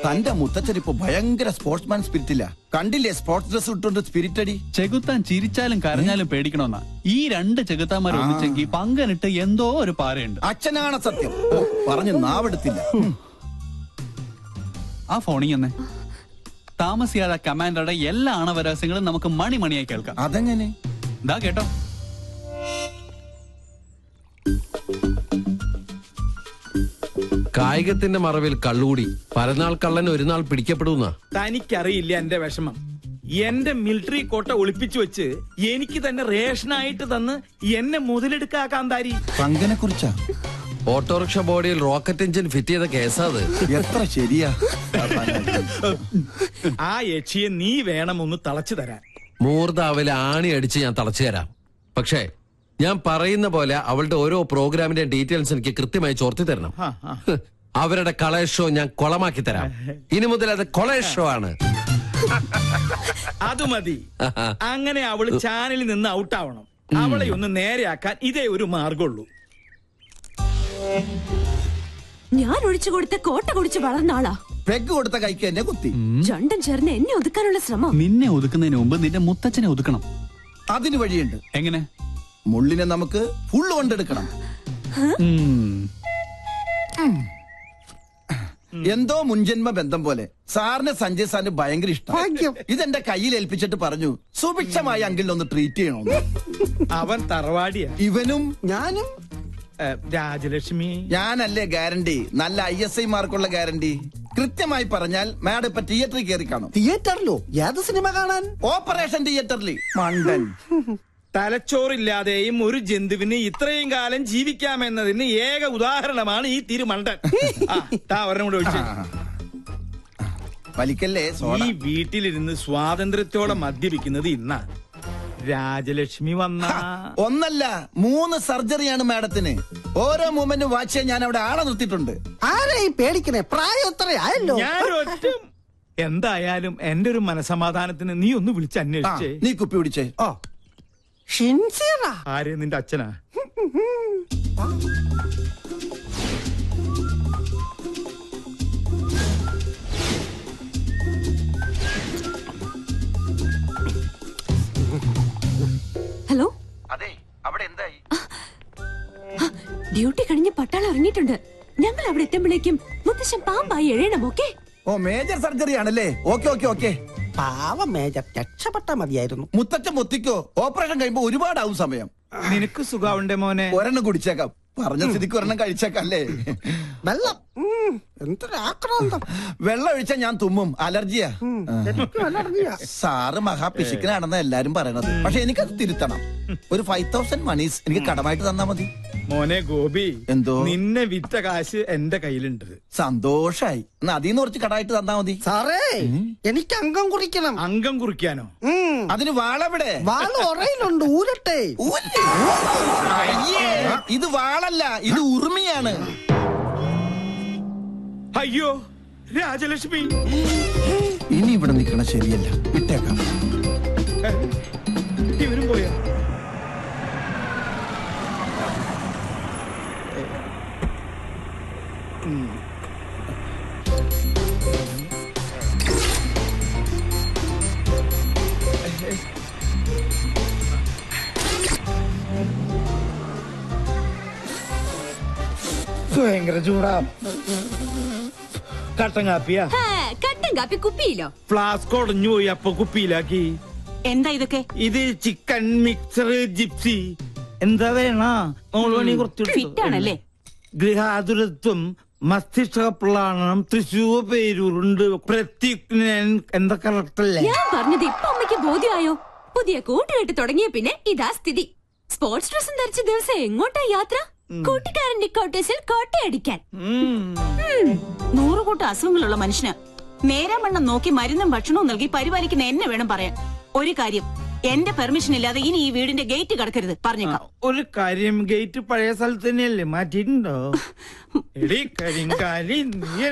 തന്റെ മുത്തച്ഛൻ ഇപ്പൊ ഭയങ്കര സ്പോർട്സ്മാൻ സ്പിരിറ്റില്ല. കണ്ടില്ലേ സ്പോർട്സ് ഡ്രസ് ഇട്ടുകൊണ്ട് സ്പിരിറ്റ് അടി. ചെകുത്താൻ ചിരിച്ചാലും കരഞ്ഞാലും പേടിക്കണമെന്നാ. ഈ രണ്ട് ചെകുത്താന്മാർ ഒന്നിച്ചെങ്കിൽ പങ്കനിട്ട് എന്തോ ഒരു പാരയുണ്ട്. അച്ഛനാണ് സത്യം. പറഞ്ഞു നാവെടുത്തില്ല. ആ ഫോണിൽ തന്നെ താമസിയാതെ കമാൻഡറുടെ എല്ലാ ആണവരഹസ്യങ്ങളും നമുക്ക് മണിമണിയായി കേൾക്കാം. അതെങ്ങനെ? ദാ കേട്ടോ. കായികത്തിന്റെ മറവിൽ കള്ളുകൂടി പരനാൾ കള്ളൻ ഒരു നാൾ പിടിക്കപ്പെടുന്ന. തനിക്കറിയില്ല എന്റെ വിഷമം. എന്റെ മിലിറ്ററി കോട്ട ഒളിപ്പിച്ചു വെച്ച് എനിക്ക് തന്നെ റേഷനായിട്ട് തന്ന് എന്നെ മുതലെടുക്കാൻ താരി. പങ്കനെ കുറിച്ചാ? ഓട്ടോറിക്ഷ ബോഡിയിൽ റോക്കറ്റ് എഞ്ചിൻ ഫിറ്റ് ചെയ്ത കേസാത്. എത്ര ശരിയാ. ആ യക്ഷിയെ നീ വേണം ഒന്ന് തളച്ചു തരാൻ. മൂർധാവിലെ ആണി അടിച്ച് ഞാൻ തളച്ചു തരാം. പക്ഷേ ഞാൻ പറയുന്ന പോലെ അവളുടെ ഓരോ പ്രോഗ്രാമിന്റെ ഡീറ്റെയിൽസ് എനിക്ക് കൃത്യമായി ചോർത്തി തരണം. അവരുടെ കളേഷ് ഷോ ഞാൻ കൊളമാക്കി തരാം. ഇനി മുതൽ അത് കൊളേഷ് ഷോ ആണ്. അത് മതി. അങ്ങനെ അവള് ചാനലിൽ നിന്ന് ഔട്ടാവണം. അവളെ ഒന്ന് നേരെയാക്കാൻ ഇതേ ഒരു മാർഗമുള്ളൂ. ഞാൻ ഒഴിച്ചു കൊടുത്ത കോട്ട കുടിച്ച് വളർന്ന ആളാ. പെഗ് കൊടുത്ത കൈക്ക് എന്നെ കുത്തി. രണ്ടും ചേർന്ന് എന്നെ ഒതുക്കാനുള്ള ശ്രമം. നിന്നെ ഒതുക്കുന്നതിന് മുമ്പ് നിന്റെ മുത്തച്ഛനെ ഒതുക്കണം. അതിന് വഴിയുണ്ട്. എങ്ങനെ? മുള്ളിനെ നമുക്ക് ഫുള്ള് കൊണ്ടെടുക്കണം. എന്തോ മുൻജന്മ ബന്ധം പോലെ സാറിന് സഞ്ജയ് സാറിന് ഭയങ്കര ഇഷ്ടം. ഇതെന്റെ കയ്യിൽ ഏൽപ്പിച്ചിട്ട് പറഞ്ഞു സുഭിക്ഷമായി അങ്കിളിനൊന്ന് ട്രീറ്റ് ചെയ്യണമെന്ന്. അവൻ തറവാടിയാ. ഇവനും ഞാനും. രാജലക്ഷ്മി ഞാനല്ലേ ഗ്യാരണ്ടി? നല്ല ISI മാർക്കുള്ള ഗ്യാരണ്ടി. കൃത്യമായി പറഞ്ഞാൽ മാഡം ഇപ്പൊ തിയേറ്ററിൽ കയറി കാണും. തിയേറ്ററിലോ? ഏത് സിനിമ കാണാൻ? ഓപ്പറേഷൻ തിയേറ്ററിൽ. മണ്ടൻ. തലച്ചോറില്ലാതെയും ഒരു ജന്തുവിന് ഇത്രയും കാലം ജീവിക്കാമെന്നതിന് ഏക ഉദാഹരണമാണ് ഈ തിരുമണ്ടൻ. ഒരെണ്ണം കൂടെ ഒഴിച്ചു. വലിക്കല്ലേ. ഈ വീട്ടിലിരുന്ന് സ്വാതന്ത്ര്യത്തോടെ മദ്യപിക്കുന്നത് ഇന്നാ. രാജലക്ഷ്മി വന്ന ഒന്നല്ല 3 സർജറിയാണ് മാഡത്തിന്. ഓരോ മൂമെന്റ് വാച്ച് ചെയ്യാൻ ഞാൻ അവിടെ ആളെ നിർത്തിയിട്ടുണ്ട്. ആരെയും പേടിക്കണേ, പ്രായം എത്രയായല്ലോ. എന്തായാലും എന്റെ ഒരു മനസമാധാനത്തിന് നീ ഒന്ന് വിളിച്ച് അന്വേഷിച്ചേ. നീ കുപ്പി പിടിച്ചേ. ആരെ? നിന്റെ അച്ഛനാ? ഹലോ. അതെ, അവിടെ എന്തായി? ഡ്യൂട്ടി കഴിഞ്ഞ് പട്ടാളം ഇറങ്ങിയിട്ടുണ്ട്. ഞങ്ങൾ അവിടെ എത്തുമ്പോഴേക്കും മുത്തശ്ശൻ പാമ്പായി എഴയണം. ഓക്കെ? ഓ, മേജർ സർജറി ആണല്ലേ. ഓക്കെ. പാവം മേജർ, രക്ഷപ്പെട്ട മതിയായിരുന്നു. മുത്തച്ഛൻ മുത്തിക്കോ. ഓപ്പറേഷൻ കഴിയുമ്പോ ഒരുപാടാവും സമയം. നിനക്ക് സുഖാവുണ്ടേ മോനെ? ഒരെണ്ണം കുടിച്ചേക്കാം. പറഞ്ഞ സ്ഥിതിക്ക് ഒരെണ്ണം കഴിച്ചേക്കല്ലേ. വെള്ളം എന്തൊരാക്രാന്തം. വെള്ളം ഒഴിച്ചാ ഞാൻ തുമ്മും. അലർജിയാ. സാറ് മഹാപിശുക്കനാണെന്ന് എല്ലാരും പറയണത്. പക്ഷെ എനിക്കത് തിരുത്തണം. ഒരു 5000 മണീസ് എനിക്ക് കടമായിട്ട് തന്നാ മതി. മോനെ ഗോപി, എന്തോ? നിന്നെ വിറ്റ കാശ് എന്റെ കയ്യിലുണ്ട്. സന്തോഷായി. എന്നാ അതിന്ന് കുറച്ച് കടമായിട്ട് തന്നാ മതി. സാറേ, എനിക്ക് അംഗം കുറിക്കണം. അംഗം കുറിക്കാനോ? അതിന് വാളെവിടെ? വാള് ഒറയിലുണ്ട്, ഊരട്ടെ. ഇത് വാളല്ല, ഇത് ഉറുമിയാണ്. അയ്യോ രാജലക്ഷ്മി, ഇനി ഇവിടെ നിൽക്കണ ശരിയല്ല. വിട്ടേക്കാം. ഇവരും പോയാ? ഭയങ്കര ചൂടാ. കട്ടൻ കാപ്പിയാ? കട്ടൻ കാപ്പി കുപ്പിയിലോ? ഫ്ലാസ്ക് ഉടഞ്ഞു പോയി, അപ്പൊ കുപ്പിയിലാക്കി. എന്താ ഇതൊക്കെ? ഇത് ചിക്കൻ മിക്സർ ജിപ്സി. എന്താ വേണ? ഫിറ്റാണല്ലേ? ഗൃഹാതുരത്വം, മസ്തിഷ്കപ്ലാണം, തൃശൂർ പേരൂരുണ്ട്, പ്രത്യുഗ്നൻ. എന്താ കറക്റ്റല്ലേ? ഞാൻ പറഞ്ഞത് ഇപ്പൊ അമ്മയ്ക്ക് ബോധ്യമായോ? പുതിയ കൂട്ടുകെട്ട് തുടങ്ങിയ പിന്നെ ഇതാ സ്ഥിതി. സ്പോർട്സ് ഡ്രസ്സും ധരിച്ച ദിവസം എങ്ങോട്ടാ യാത്ര? കൂട്ടുകാരന്റെ കോട്ടേഴ്സിൽ കോട്ടയടിക്കാൻ. 100 കൂട്ടം അസുഖങ്ങളുള്ള മനുഷ്യന് നേരാമണ്ണം നോക്കി മരുന്നും ഭക്ഷണവും നൽകി പരിപാലിക്കുന്ന എന്നെ വേണം പറയാൻ. ഒരു കാര്യം, എന്റെ പെർമിഷൻ ഇല്ലാതെ ഇനി ഈ വീടിന്റെ ഗേറ്റ് കടക്കരുത്, പറഞ്ഞേക്കാം. ഒരു കാര്യം, ഗേറ്റ് പഴയ സ്ഥലത്ത് തന്നെയല്ലേ, മാറ്റിയിട്ടുണ്ടോ? എടി കരിങ്കാലി, നീ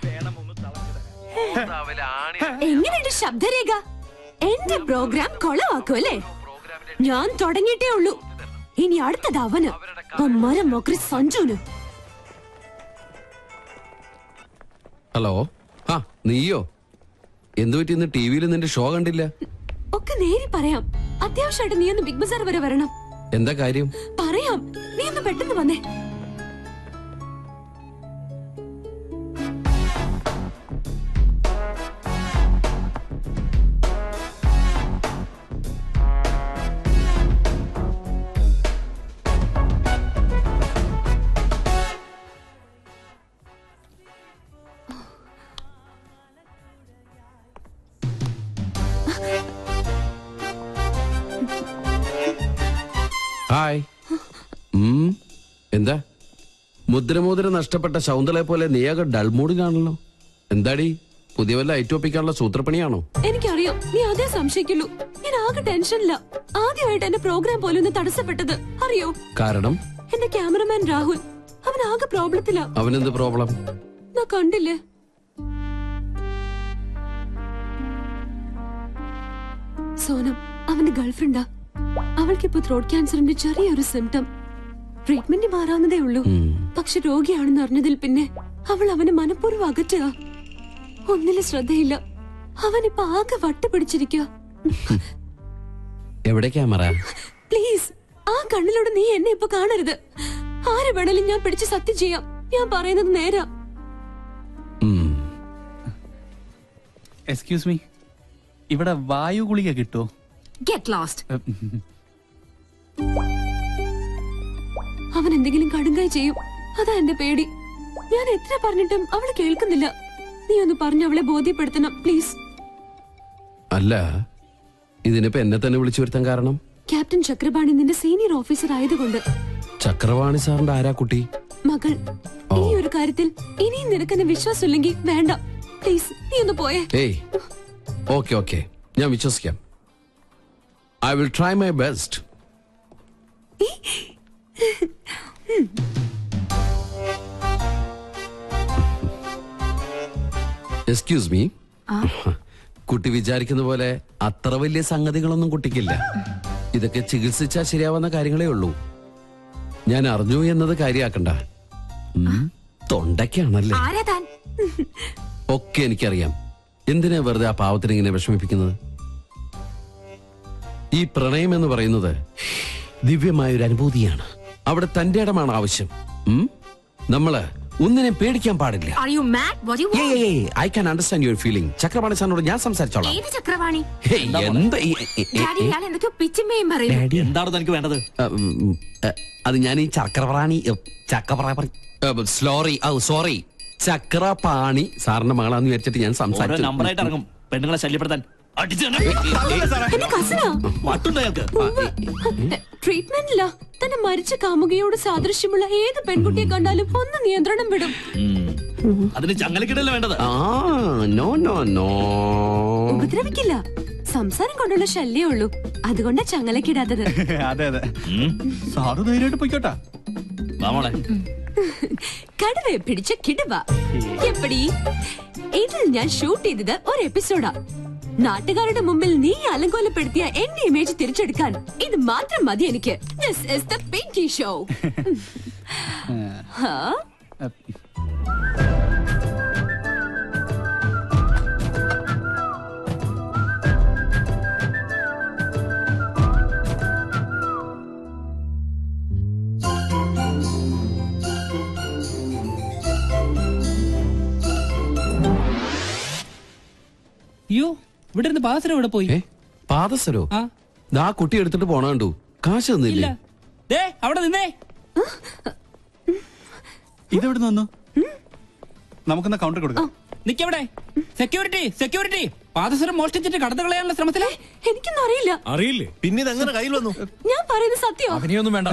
വേണം ഒന്ന് തളച്ചു തരാൻ. എങ്ങനെയുണ്ട് ശബ്ദരേഖ? എന്റെ പ്രോഗ്രാം കൊളവാക്കും അല്ലേ? ഞാൻ തുടങ്ങിയിട്ടേ ഉള്ളൂ. ഇനി അടുത്തത് അവന്, ആ മരം മക്രി സഞ്ജുന്. ഹലോ, ആ നീയോ? എന്തു പറ്റി ഇന്ന് ടി വിയിൽ നിന്റെ ഷോ കണ്ടില്ല? ഒക്കെ നേരി പറയാം. അത്യാവശ്യമായിട്ട് നീ ഒന്ന് ബിഗ് ബസാർ വരെ വരണം. എന്താ കാര്യം? പറയാം, നീ ഒന്ന് പെട്ടെന്ന് വന്നേ. ഹായ്. എന്താ മുദ്രമോതിര നഷ്ടപ്പെട്ട ശൗന്തളെ പോലെ നീയാകെ ഡൾമൂഡിലാണല്ലോ. എന്താടി, പുതിയ വല്ല ഐറ്റോപ്പിക്കാനുള്ള സൂത്രപ്പണിയാണോ? എനിക്കറിയാം, നീ അതേ സംശയിക്കുള്ളൂ. ഞാൻ ആകെ ടെൻഷനില്ല. ആദ്യമായിട്ട് എന്റെ പ്രോഗ്രാം പോലെ ഒന്ന് തടസ്സപ്പെട്ടത് അറിയോ? കാരണം എന്റെ ക്യാമറമാൻ രാഹുൽ, അവൻ ആകെ പ്രോബ്ലത്തിലാ. അവനെന്ത് പ്രോബ്ലം? ഞാൻ കണ്ടില്ലേ, സോനം അവന്റെ ഗേൾഫ്രണ്ടാ. അവൾക്കിപ്പോ ത്രോട്ട് ക്യാൻസറിന്റെ ചെറിയൊരു സിംറ്റം. ട്രീറ്റ്മെന്റ് മാറാവുന്നതേ ഉള്ളൂ. പക്ഷെ രോഗിയാണെന്ന് അറിഞ്ഞതിൽ പിന്നെ അവൾ അവനെ മനഃപൂർവ്വം അകറ്റുക. ഒന്നിലും ശ്രദ്ധയില്ല. അവനിപ്പോ ആകെ വട്ടുപിടിച്ചിരിക്കുക. എവിടെ ക്യാമറ? പ്ലീസ്, ആ കണ്ണിലൂടെ നീ എന്നെ ഇപ്പൊ കാണരുത്. ആരെ വേണേലും ഞാൻ പിടിച്ച് സത്യം ചെയ്യാം. ഞാൻ പറയുന്നത് നേരാ. എക്സ്ക്യൂസ് മീ, ഇവിടെ വായു ഗുളിക കിട്ടുമോ? Get lost. അവൻ എന്തെങ്കിലും കടുങ്കായി ചെയ്യും, അതാ എന്റെ പേടി. ഞാൻ എത്ര പറഞ്ഞിട്ടും അവള് കേൾക്കുന്നില്ല. നീ ഒന്ന് പറഞ്ഞ് അവളെ ബോധ്യപ്പെടുത്തണം പ്ലീസ്. അല്ല, ഇതിനിപ്പോ എന്നെ തന്നെ വിളിച്ചു വരുത്താൻ കാരണം? ക്യാപ്റ്റൻ ചക്രപാണി നിന്റെ സീനിയർ ഓഫീസർ ആയതുകൊണ്ട്. ചക്രവാണി സാറിന്റെ ആരാ കുട്ടി? മകൾ. ഈ ഒരു കാര്യത്തിൽ ഇനിയും നിനക്കെന്നെ വിശ്വാസമില്ലെങ്കിൽ വേണ്ട പ്ലീസ്, നീ ഒന്ന് പോയേ. ഏയ്, ഓക്കെ ഓക്കെ, ഞാൻ വിശ്വസിക്കാം. I will try my best. Excuse me, കുട്ടി വിചാരിക്കുന്ന പോലെ അത്ര വലിയ സംഗതികളൊന്നും കുട്ടിക്കില്ല. ഇതൊക്കെ ചികിത്സിച്ചാൽ ശരിയാവുന്ന കാര്യങ്ങളേ ഉള്ളൂ. ഞാൻ അറിഞ്ഞു എന്നത് കാര്യാക്കണ്ട. തൊണ്ടയ്ക്കാണല്ലേ? ഒക്കെ എനിക്കറിയാം. എന്തിനാ വെറുതെ ആ പാവത്തിന് ഇങ്ങനെ വിഷമിപ്പിക്കുന്നത്? ഈ പ്രണയം എന്ന് പറയുന്നത് ദിവ്യമായൊരു അനുഭൂതിയാണ്. അവിടെ തന്റെ ഇടമാണ് ആവശ്യം. നമ്മള് ഒന്നിനെ പേടിക്കാൻ പാടില്ല. I can understand your feeling. Chakravani സാറിനോട് ഞാൻ സംസാരിച്ചോളാം. എന്താണ് തനിക്ക് വേണ്ടത്? അത് ഞാൻ ഈ ചക്രവാണി സോറി ചക്രപാണി സാറിന്റെ മകളാന്ന് വിചാരിച്ചിട്ട് ഞാൻ സംസാരിച്ചു. നമ്പറായിട്ട് ഇറങ്ങും പെണ്ണുങ്ങളെ ശല്യപ്പെടുത്താൻ. ട്രീറ്റ്മെന്റില്ല. തന്നെ മരിച്ച കാമുകയോട് സാദൃശ്യമുള്ള ഏത് പെൺകുട്ടിയെ കണ്ടാലും ഒന്ന് നിയന്ത്രണം വിടും. അതിന് ചങ്ങലക്കിടല്ലേ വേണ്ടത്? ഉപദ്രവിക്കില്ല. സംസാരം കൊണ്ടുള്ള ശല്യേ ഉള്ളൂ. അതുകൊണ്ടാ ചങ്ങലക്കിടാത്തത്. അതെ അതെ, സാറ് ധൈര്യമായിട്ട് പോയിക്കോട്ടാ. കടുവയെ പിടിച്ച കിടുവ. എപ്പടി? ഇതിൽ ഞാൻ ഷൂട്ട് ചെയ്തത് ഒരു എപ്പിസോഡാ. നാട്ടുകാരുടെ മുമ്പിൽ നീ അലങ്കോലപ്പെടുത്തിയ എന്റെ ഇമേജ് തിരിച്ചെടുക്കാൻ ഇത് മാത്രം മതി എനിക്ക്. This is the Pinky show. അയ്യോ, ഇവിടെ ഇരുന്ന് പാദസരം ഇവിടെ പോയി. പാദസരോ? ആ കുട്ടി എടുത്തിട്ട് പോണ കണ്ടു. കാശ് തന്നില്ല. അവിടെ നിന്നേ. ഇതെവിടെ വന്നു? നമുക്കെന്നാ കൗണ്ടർ കൊടുക്കാം. നിക്കവിടെ. Security, security. പാദസരം മോഷ്ടിച്ചിട്ട് കടന്നു കളയാനുള്ള ശ്രമത്തിലെ. എനിക്കൊന്നും അറിയില്ല. അറിയില്ലേ? പിന്നെ ഇതെങ്ങനെ കയ്യിൽ വന്നു? ഞാൻ പറയുന്നത് സത്യം. അഭിനയൊന്നും വേണ്ട.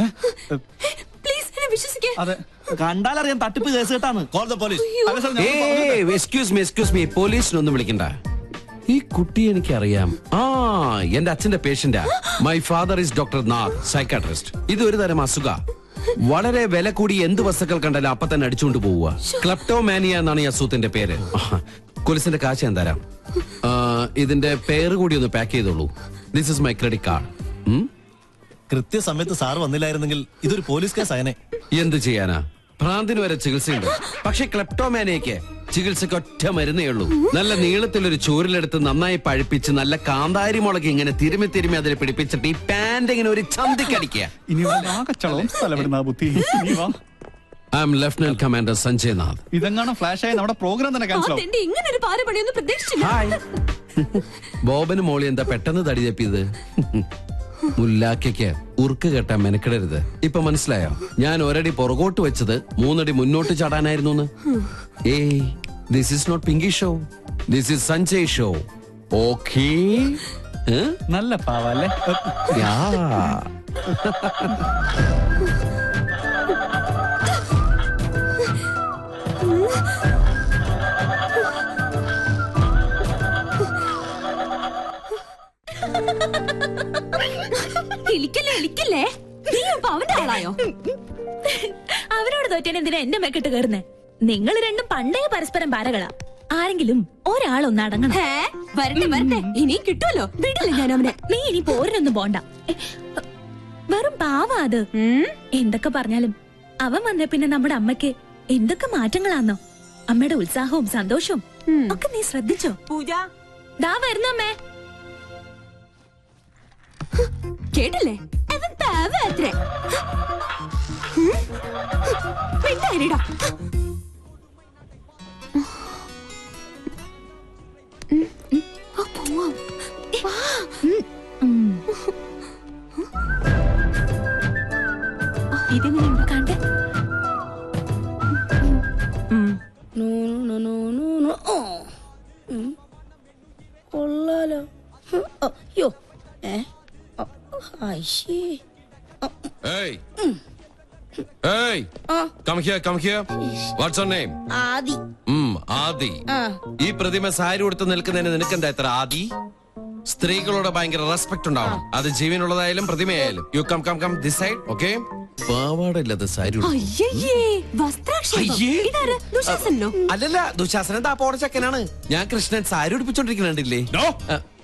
പ്ലീസ് എന്നെ വിശ്വസിക്കേ. അതെ, കണ്ടാലറിയാം തട്ടിപ്പ് കേസ് കേട്ടാണ്. Call the police. Excuse me, പോലീസിനൊന്നും വിളിക്കണ്ട. ഈ കുട്ടി എനിക്കറിയാം. എന്റെ അച്ഛന്റെ പേഷ്യന്റാ. My father is doctor Nath, psychiatrist. ഇതൊരു തരം അസുഖ. വളരെ വില കൂടി എന്ത് വസ്തുക്കൾ കണ്ടാലും അപ്പൊ തന്നെ അടിച്ചുകൊണ്ട് പോവുക. ക്ലെപ്റ്റോമാനിയ എന്നാണ് ഈ അസുഖത്തിന്റെ പേര്. പോലീസിന്റെ കാശ് ഞാൻ തരാം. ഇതിന്റെ പേര് കൂടി ഒന്ന് പാക്ക് ചെയ്തോളൂ. This is my credit card. കൃത്യസമയത്ത് സാർ വന്നില്ലായിരുന്നെങ്കിൽ ഇതൊരു പോലീസ് കേസ് ആയനെ. എന്ത് ചെയ്യാനാ, ഭ്രാന്തിന് വരെ ചികിത്സയുണ്ട്. പക്ഷെ ക്ലെപ്റ്റോമാനിയക്ക് ചികിത്സക്ക് ഒറ്റ മരുന്നേ ഉള്ളൂ. നല്ല നീളത്തിലൊരു ചൂരിലെടുത്ത് നന്നായി പഴുപ്പിച്ച് നല്ല കാന്താരി മുളക് ഇങ്ങനെ തിരുമി അതിൽ പിടിപ്പിച്ചിട്ട് ഈ പാന്റ് ഇങ്ങനെ ഒരു ചന്തിക്കടിക്കുക. ഇനി ആകച്ചളവും സ്ഥലമിടുന്ന ബുദ്ധി. നീ വാ. I am lieutenant commander Sanjay Nath. ഇതെങ്ങാണോ ഫ്ലാഷ് ആയി നമ്മുടെ പ്രോഗ്രാം തന്നെ ക്യാൻസൽ ആവും. ഇങ്ങനെ ഒരു പാരപണിയൊന്നും പ്രതീക്ഷിച്ചില്ല. ബോബന് മോളി എന്താ പെട്ടെന്ന് തടി തപ്പിയത്? മുല്ലാക്കയ്ക്ക് ഉറുക്ക് കെട്ടാൻ മെനക്കിടരുത്. ഇപ്പൊ മനസ്സിലായോ? ഞാൻ ഒരടി പുറകോട്ട് വെച്ചത് 3 അടി മുന്നോട്ട് ചാടാനായിരുന്നു. ഏയ്, this is not Pinki show, this is Sanjay show. Okay? നല്ല പാവല്ലേ? ഇളിക്കല്ലേ നീ ഇപ്പൊ അവന്റെ ആളായോ? അവനോട് തോറ്റേനെന്തിനാ എന്റെ മെക്കിട്ട് കയറുന്നേ? നിങ്ങൾ രണ്ടും പണ്ടേ പരസ്പരം പാരകളാ. ആരെങ്കിലും ഒരാളൊന്ന് അടങ്ങണം. വരട്ടെ ഇനി കിട്ടുമല്ലോ. വിടില്ല ഞാൻ അവനെ. നീ ഇനി പോരിനൊന്നും പോണ്ട. വെറും പാവ അത്. എന്തൊക്കെ പറഞ്ഞാലും അവൻ വന്ന പിന്നെ നമ്മുടെ അമ്മയ്ക്ക് എന്തൊക്കെ മാറ്റങ്ങളാന്നോ. അമ്മയുടെ ഉത്സാഹവും സന്തോഷവും ഒക്കെ നീ ശ്രദ്ധിച്ചോ? പൂജ ദാ വരുന്നമ്മേ. കേട്ടില്ലേ? അവൻ പാവത്രേ. മിണ്ടായിരിടാ. ഇതെങ്ങനെയുണ്ട് കണ്ടേ? കൊള്ളാലോ. അയ്യോ. Hey! Hey! Come here. What's your name? ആദി. ആദി. ഈ പ്രതിമ സാരി ഉടുത്ത് നിൽക്കുന്നതിന് നിനക്കെന്താ ഇത്ര ആദി? സ്ത്രീകളോട് ഭയങ്കര റെസ്പെക്ട് ഉണ്ടാവണം. അത് ജീവനുള്ളതായാലും പ്രതിമയായാലും. You come this side, okay? പാവാടില്ലാത്ത സാരി. അല്ലല്ല, ദുശാസനൻ താപ്പോടെ ചക്കനാണ്. ഞാൻ കൃഷ്ണൻ സാരി ഉടുപ്പിച്ചോണ്ടിരിക്കുന്നുണ്ടില്ലേ?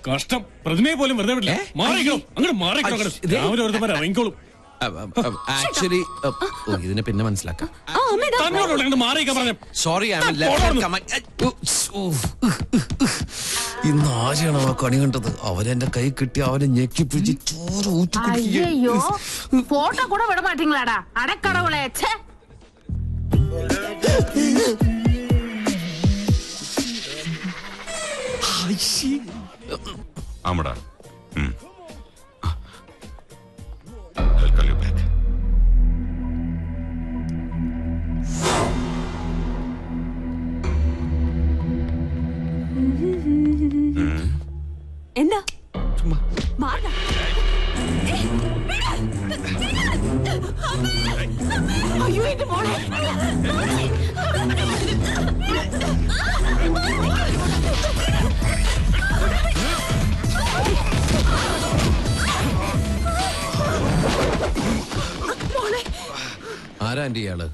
കഷ്ടം, പ്രതിമയെ പോലും വെറുതെ വിടില്ല. ആക്ച്വലി ഇതിനെ പിന്നെ മനസ്സിലാക്കാം. സോറി, ഇന്ന് ആരെയാണ് ആ കണി കണ്ടത്? അവരെന്റെ കൈ കിട്ടി അവനെ ഞെക്കി പിടിച്ച് ചോറ് അയ്യോ, ഫോട്ടോ കൂടെ വിട മാറ്റീங்களா? അടക്കടവുളെ. ആമടാ. I'll call you back. എന്താ മാറ? അയ്യോ, എന്റെ മോളെ. ആരാ ആന്റി ഇയാള്?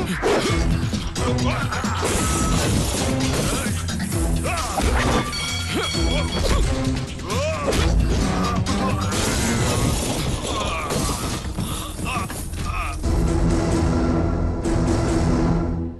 Come on.